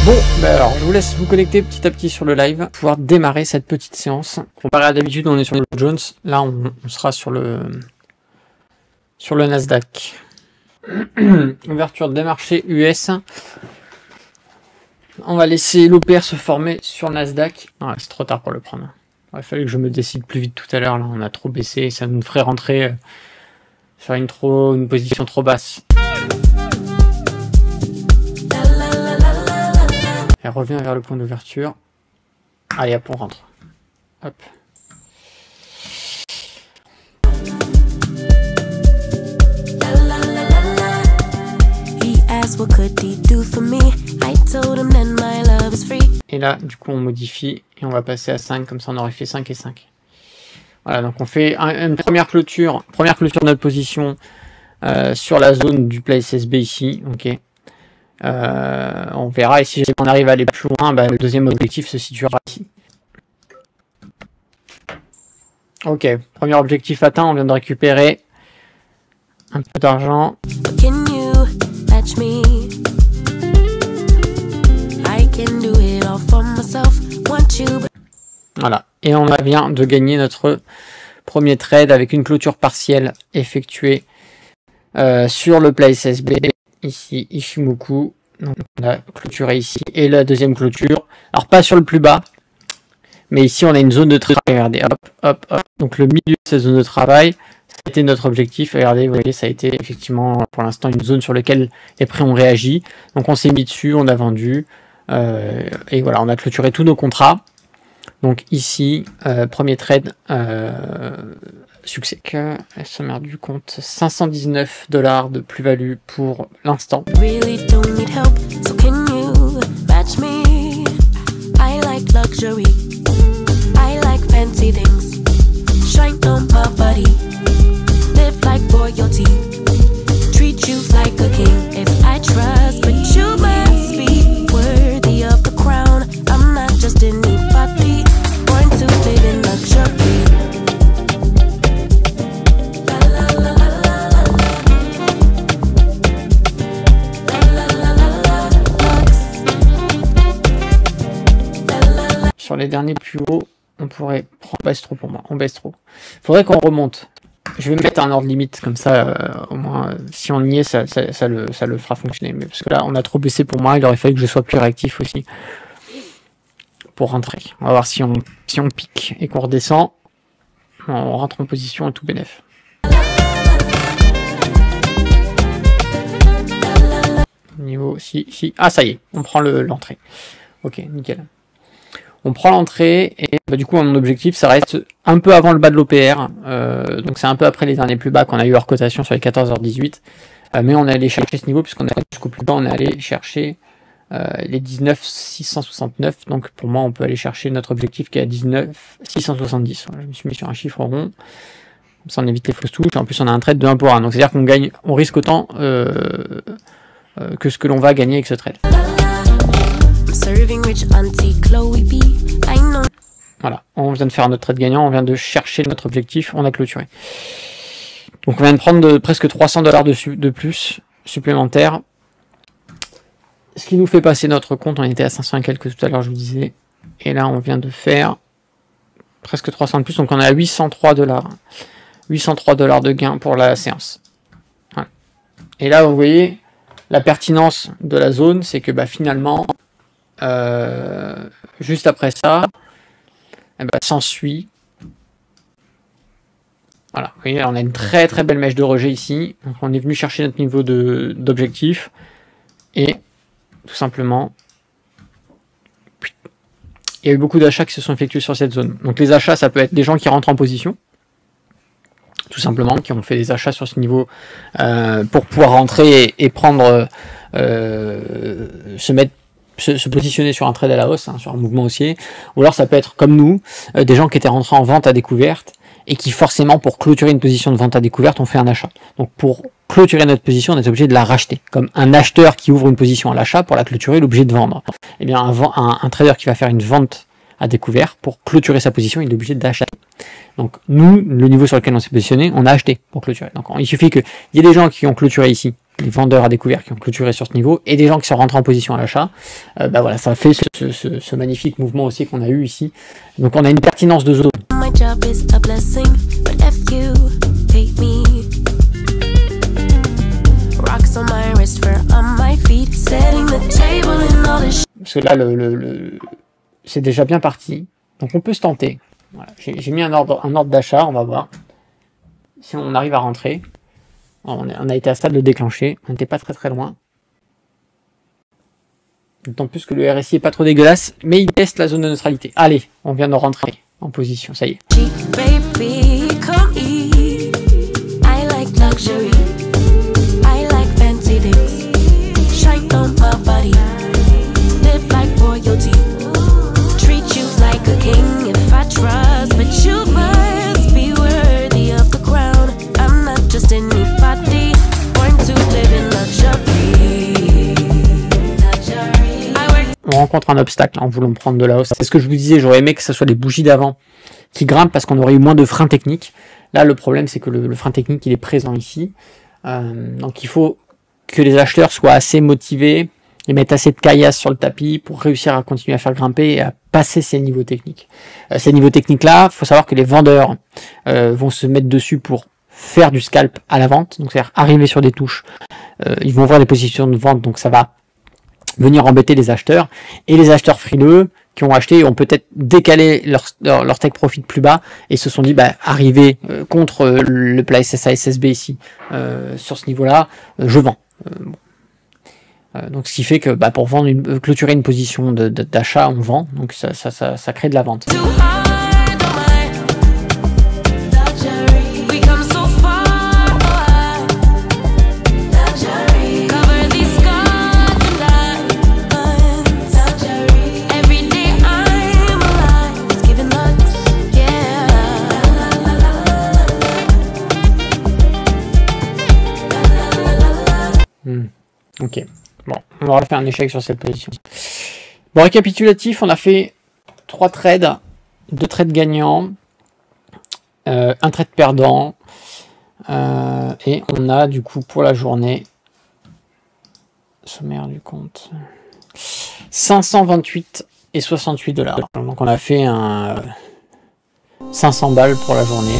Bon, bah alors je vous laisse vous connecter petit à petit sur le live pour pouvoir démarrer cette petite séance. Comparé à d'habitude, on est sur le Dow Jones. Là, on sera sur le Nasdaq. Ouverture des marchés US. On va laisser l'OPR se former sur le Nasdaq. Ah, c'est trop tard pour le prendre. Il fallait que je me décide plus vite tout à l'heure. Là, on a trop baissé et ça nous ferait rentrer sur une position trop basse. Elle revient vers le point d'ouverture. Allez, hop, on rentre. Hop. Et là, du coup, on modifie et on va passer à 5, comme ça on aurait fait 5 et 5. Voilà, donc on fait une première clôture de notre position sur la zone du place SB ici, ok. On verra, et si on arrive à aller plus loin, bah, le deuxième objectif se situera ici. Ok, premier objectif atteint, on vient de récupérer un peu d'argent. Voilà, et on vient de gagner notre premier trade avec une clôture partielle effectuée sur le place SB. Ici, Ichimoku, donc on a clôturé ici, et la deuxième clôture, alors pas sur le plus bas, mais ici on a une zone de travail, regardez, hop, hop, hop, donc le milieu de cette zone de travail, c'était notre objectif, regardez, vous voyez, ça a été effectivement pour l'instant une zone sur laquelle les prix ont réagi, donc on s'est mis dessus, on a vendu, et voilà, on a clôturé tous nos contrats, donc ici, premier trade, succès. Sommaire du compte, 519 $ de plus-value pour l'instant. Sur les derniers plus hauts, on pourrait prendre... On baisse trop pour moi, on baisse trop. Faudrait qu'on remonte. Je vais mettre un ordre limite, comme ça, au moins, si on y est, ça le fera fonctionner. Mais parce que là, on a trop baissé pour moi, il aurait fallu que je sois plus réactif aussi pour rentrer. On va voir si on pique et qu'on redescend. On rentre en position et tout bénef. Niveau, si. Ah, ça y est, on prend l'entrée. Ok, nickel. On prend l'entrée et bah, du coup mon objectif ça reste un peu avant le bas de l'OPR, donc c'est un peu après les derniers plus bas qu'on a eu hors cotation sur les 14h18, mais on est allé chercher ce niveau puisqu'on est jusqu'au plus bas, on est allé chercher les 19,669, donc pour moi on peut aller chercher notre objectif qui est à 19,670. Voilà, je me suis mis sur un chiffre rond, comme ça on évite les fausses touches, en plus on a un trade de 1 pour 1, donc c'est à dire qu'on gagne, on risque autant que ce que l'on va gagner avec ce trade. Voilà, on vient de faire notre trade gagnant, on vient de chercher notre objectif, on a clôturé. Donc on vient de prendre presque 300 $ de plus supplémentaires. Ce qui nous fait passer notre compte, on était à 500 et quelques tout à l'heure je vous disais. Et là on vient de faire presque 300 de plus, donc on est à 803 $. 803 $ de gain pour la séance. Voilà. Et là vous voyez, la pertinence de la zone, c'est que bah, finalement... juste après ça, s'ensuit. Voilà, vous voyez, on a une très très belle mèche de rejet ici. Donc on est venu chercher notre niveau d'objectif et tout simplement, il y a eu beaucoup d'achats qui se sont effectués sur cette zone. Donc les achats, ça peut être des gens qui rentrent en position, tout simplement, qui ont fait des achats sur ce niveau pour pouvoir rentrer et prendre, se positionner sur un trade à la hausse, sur un mouvement haussier, ou alors ça peut être comme nous, des gens qui étaient rentrés en vente à découverte et qui forcément pour clôturer une position de vente à découverte ont fait un achat. Donc pour clôturer notre position, on est obligé de la racheter. Comme un acheteur qui ouvre une position à l'achat, pour la clôturer, il est obligé de vendre. Eh bien un trader qui va faire une vente à découvert, pour clôturer sa position, il est obligé d'acheter. Donc nous, le niveau sur lequel on s'est positionné, on a acheté pour clôturer. Donc il suffit qu'il y ait des gens qui ont clôturé ici, les vendeurs à découvert qui ont clôturé sur ce niveau, et des gens qui sont rentrés en position à l'achat. Bah voilà, ça fait ce magnifique mouvement aussi qu'on a eu ici. Donc on a une pertinence de zone. Parce que là, c'est déjà bien parti. Donc on peut se tenter. Voilà. J'ai mis un ordre d'achat, on va voir si on arrive à rentrer. On a été à stade de déclencher, on n'était pas très loin. D'autant plus que le RSI est pas trop dégueulasse, mais il teste la zone de neutralité. Allez, on vient de rentrer en position, ça y est. On rencontre un obstacle en voulant prendre de la hausse. C'est ce que je vous disais, j'aurais aimé que ce soit les bougies d'avant qui grimpent parce qu'on aurait eu moins de frein technique. Là, le problème, c'est que le frein technique, il est présent ici. Donc, il faut que les acheteurs soient assez motivés et mettent assez de caillasse sur le tapis pour réussir à continuer à faire grimper et à passer ces niveaux techniques. Ces niveaux techniques-là, il faut savoir que les vendeurs vont se mettre dessus pour faire du scalp à la vente, donc c'est-à-dire arriver sur des touches. Ils vont voir des positions de vente, donc ça va venir embêter les acheteurs. Et les acheteurs frileux qui ont acheté ont peut-être décalé leur take profit plus bas et se sont dit, bah, arriver contre le plat SSA SSB ici, sur ce niveau-là, je vends. Donc ce qui fait que bah, pour vendre clôturer une position d'achat, on vend, donc ça crée de la vente. Ok, bon, on va refaire un échec sur cette position. Bon, récapitulatif, on a fait 3 trades, 2 trades gagnants, un trade perdant, et on a du coup pour la journée, sommaire du compte, 528 et 68 $. Donc on a fait un 500 balles pour la journée.